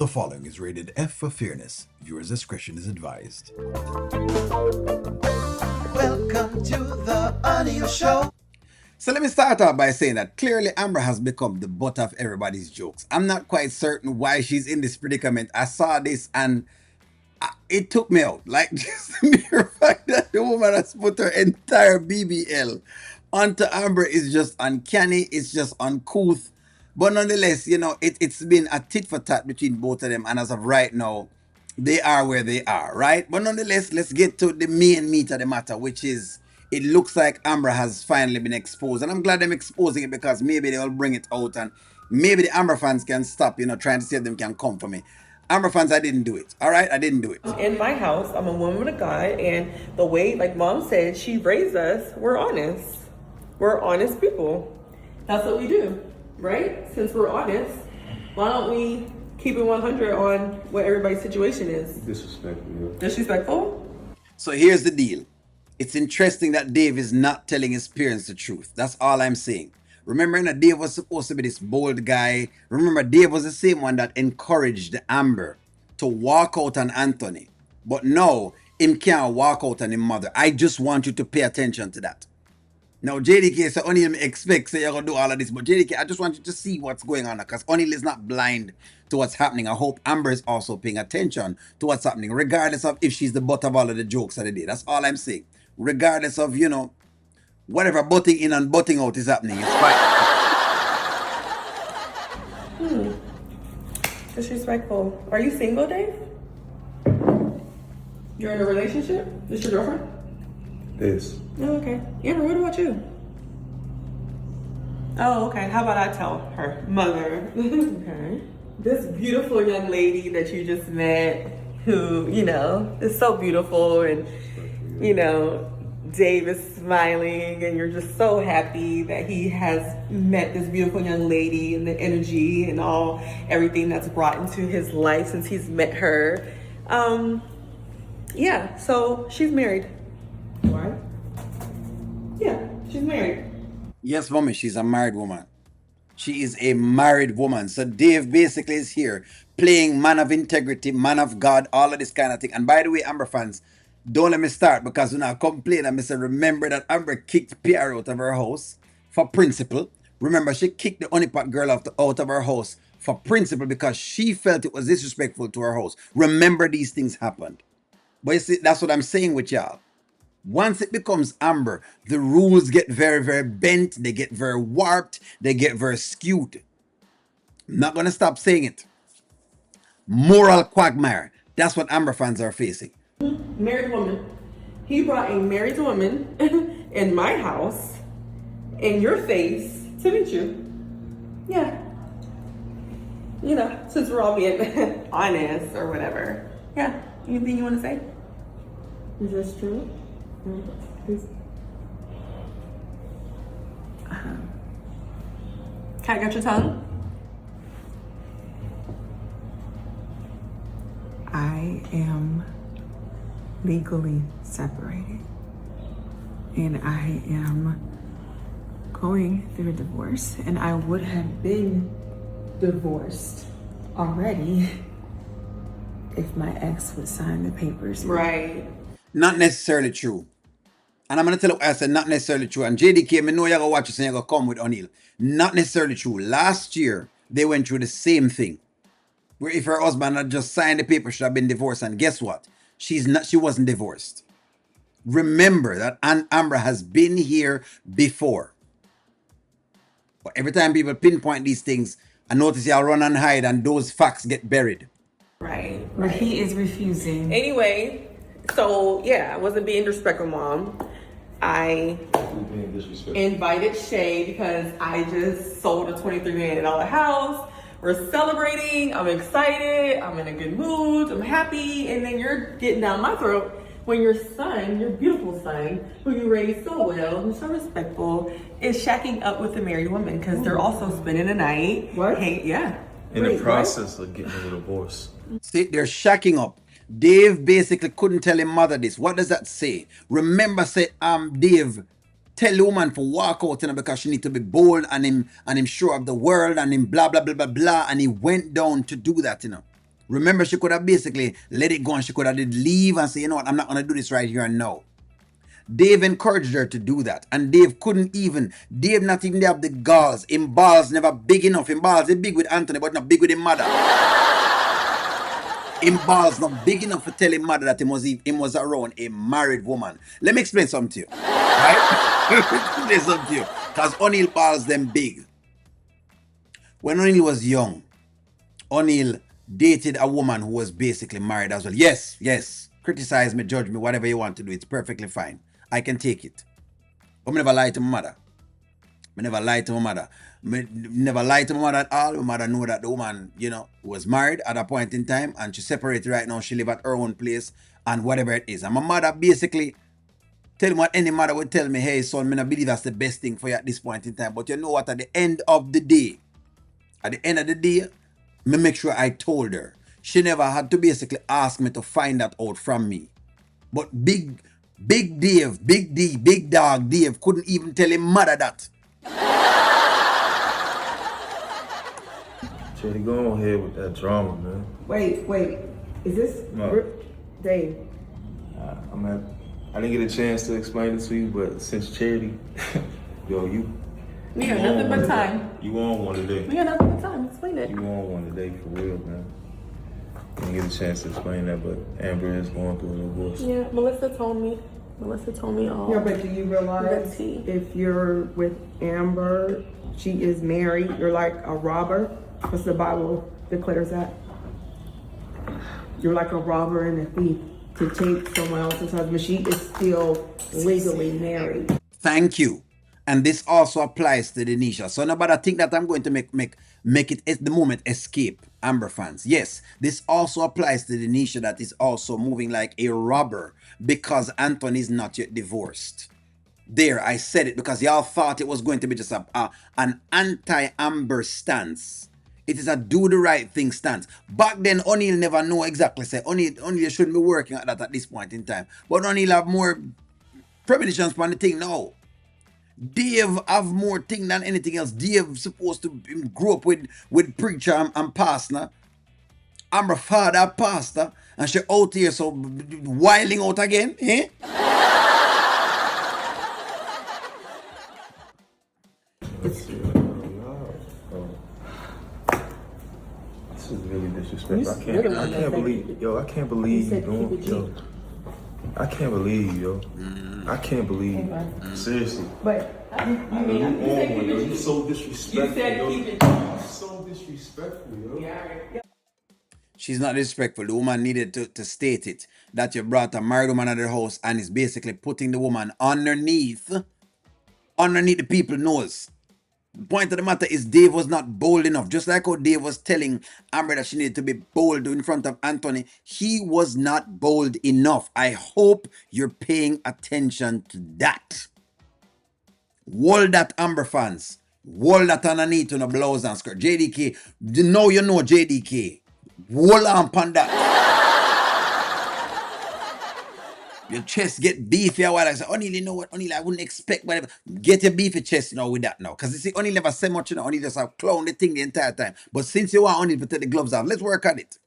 The following is rated F for fairness. Viewers' discretion is advised. Welcome to the Audio Show. So let me start off by saying that clearly Amber has become the butt of everybody's jokes. I'm not quite certain why she's in this predicament. I saw this and it took me out. Like, just the mere fact that the woman has put her entire BBL onto Amber is just uncanny. It's just uncouth. But nonetheless, it's been a tit for tat between both of them. And as of right now, they are where they are, right? But nonetheless, let's get to the main meat of the matter, which is it looks like Amber has finally been exposed. And I'm glad I'm exposing it because maybe they'll bring it out and maybe the Amber fans can stop, trying to see if them can come for me. Amber fans, I didn't do it. All right, I didn't do it. In my house, I'm a woman of God, and the way, like Mom said, she raised us, we're honest. We're honest people. That's what we do, right? Since we're honest, why don't we keep it 100 on what everybody's situation is? Disrespectful. Disrespectful? So here's the deal. It's interesting that Dave is not telling his parents the truth. That's all I'm saying. Remember, Dave was supposed to be this bold guy. Remember, Dave was the same one that encouraged Amber to walk out on Anthony. But now, him can't walk out on his mother. I just want you to pay attention to that. Now, JDK, so O'Neal expects you're going to do all of this. But JDK, I just want you to see what's going on. Because O'Neal is not blind to what's happening. I hope Amber is also paying attention to what's happening. Regardless of if she's the butt of all of the jokes of the day. That's all I'm saying. Regardless of, whatever butting in and butting out is happening. It's fine. Disrespectful. Are you single, Dave? You're in a relationship? This your girlfriend? This. Oh, okay. Amber, what about you? Oh, okay. How about I tell her mother? Okay. This beautiful young lady that you just met, who, is so beautiful, and, Dave is smiling, and you're just so happy that he has met this beautiful young lady, and the energy and everything that's brought into his life since he's met her. Yeah, so she's married. Right? Yeah, she's married. Yes, mommy, she's a married woman. She is a married woman. So Dave basically is here playing man of integrity, man of God, all of this kind of thing. And by the way, Amber fans, don't let me start because when I complain, I say, remember that Amber kicked PR out of her house for principle. Remember, she kicked the honeypot girl out of her house for principle because she felt it was disrespectful to her house. Remember, these things happened. But you see, that's what I'm saying with y'all. Once it becomes Amber, the rules get very, very bent. They get very warped. They get very skewed. I'm not going to stop saying it. Moral quagmire. That's what Amber fans are facing. Married woman. He brought a married woman in my house, in your face, to meet you. Yeah. Since we're all being honest or whatever. Yeah. Anything you want to say? Is this true? Please. Cat got your tongue? I am legally separated, and I am going through a divorce, and I would have been divorced already if my ex would sign the papers. Right. Not necessarily true. And I'm going to tell you what I said, not necessarily true. And JDK, I know you're going to watch this and you're going to come with O'Neal. Not necessarily true. Last year, they went through the same thing. Where if her husband had just signed the paper, should have been divorced. And guess what? She wasn't divorced. Remember that Amber has been here before. But every time people pinpoint these things, I notice y'all run and hide and those facts get buried. Right. But he is refusing. Anyway, so yeah, I wasn't being disrespectful, Mom. I invited Shay because I just sold a $23 million house. We're celebrating. I'm excited. I'm in a good mood. I'm happy. And then you're getting down my throat when your son, your beautiful son, who you raised so well, who's so respectful, is shacking up with a married woman because they're also spending the night. What? Hey, yeah. In the process of getting a divorce. See, they're shacking up. Dave basically couldn't tell his mother this. What does that say? Remember, say, Dave tell the woman for walk out, because she need to be bold and him sure of the world and him blah blah blah blah blah, and he went down to do that, Remember, she could have basically let it go and she could have did leave and say, you know what, I'm not going to do this right here and now. Dave encouraged her to do that. And Dave not even have the galls. Him balls never big enough. Him balls is big with Anthony, but not big with his mother. Him balls not big enough to tell his mother that him was around a married woman. Let me explain something to you. Right? Let me explain something to you. Because O'Neal balls them big. When O'Neal was young, O'Neal dated a woman who was basically married as well. Yes. Criticize me, judge me, whatever you want to do. It's perfectly fine. I can take it. But I never lied to my mother. I never lied to my mother. I never lied to my mother at all. My mother knew that the woman, was married at a point in time and she separated right now. She live at her own place and whatever it is. And my mother basically tell me what any mother would tell me, hey son, I believe that's the best thing for you at this point in time. But you know what, at the end of the day, me make sure I told her. She never had to basically ask me to find that out from me. But Big Dave, Big D, Big Dog Dave couldn't even tell his mother that. Charity, go on ahead with that drama, man. Wait. Is this No. Dave? I didn't get a chance to explain it to you, but since Charity, yo, We got nothing but time. You on one today. We got nothing but time. Explain it. You on one today for real, man. Didn't get a chance to explain that, but Amber is going through a divorce. Yeah, Melissa told me all. Yeah, but do you realize The tea. if you're with Amber, she is married, you're like a robber? Because the Bible declares that. You're like a robber and a thief to take someone else's husband. She is still legally married. Thank you. And this also applies to Denisha. So nobody think that I'm going to make it at the moment escape Amber fans. Yes, this also applies to Denisha that is also moving like a robber because Anthony is not yet divorced. There, I said it because y'all thought it was going to be just an anti-Amber stance. It is a do the right thing stance. Back then, O'Neal never know exactly. Say O'Neal shouldn't be working at that at this point in time. But O'Neal have more premonitions on the thing now. Dave have more thing than anything else. Dave supposed to grow up with preacher and pastor. Amber father pastor. And she out here so wilding out again. Eh? This is really disrespectful. I can't believe you doing, yo. I can't believe, yo. I can't believe. Seriously. But You're so disrespectful. You said yo. keep it. You're so disrespectful, yo. She's not disrespectful. The woman needed to state it. That you brought a married woman at the house and is basically putting the woman underneath the people's nose. The point of the matter is Dave was not bold enough. Just like how Dave was telling Amber that she needed to be bold in front of Anthony, he was not bold enough. I hope you're paying attention to that. Hold that, Amber fans. Hold that underneath on a blouse and skirt. JDK, you know JDK. Hold on upon that. Your chest get beefy or what? I say, O'Neal, you know what? O'Neal, I wouldn't expect whatever. Get your beefy chest, with that now. Because you see, O'Neal never say much, O'Neal just have clown the thing the entire time. But since you want O'Neal to take the gloves off, let's work on it.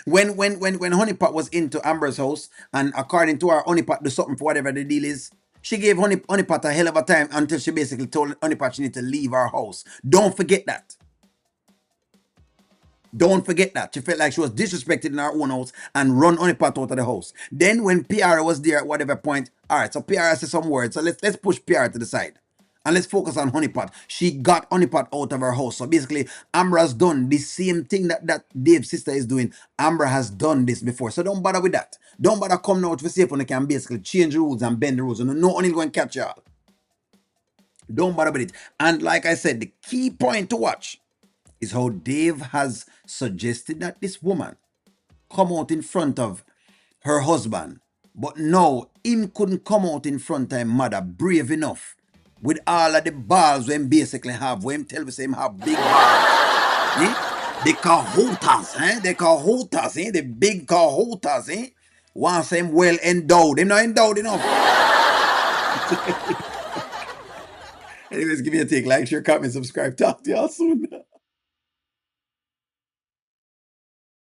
When Honeypot was into Amber's house, and according to her, Honeypot do something for whatever the deal is, she gave Honeypot a hell of a time until she basically told Honeypot she need to leave her house. Don't forget that. Don't forget that. She felt like she was disrespected in her own house and run Honeypot out of the house. Then when PR was there at whatever point, all right, so PR said some words. So let's push PR to the side. And let's focus on Honeypot. She got Honeypot out of her house. So basically, Amber has done the same thing that Dave's sister is doing. Amber has done this before. So don't bother with that. Don't bother coming out to see if you can basically change the rules and bend the rules. And no one is going to catch y'all. Don't bother with it. And like I said, the key point to watch is how Dave has suggested that this woman come out in front of her husband. But no, him couldn't come out in front of his mother brave enough with all of the balls we basically have. When him tell us him have big balls. Eh? The cahotas, eh? The cahotas, eh? The big cahotas, eh? Once him well endowed. Him not endowed enough. Anyways, give me a take. Like, share, comment, subscribe. Talk to y'all soon.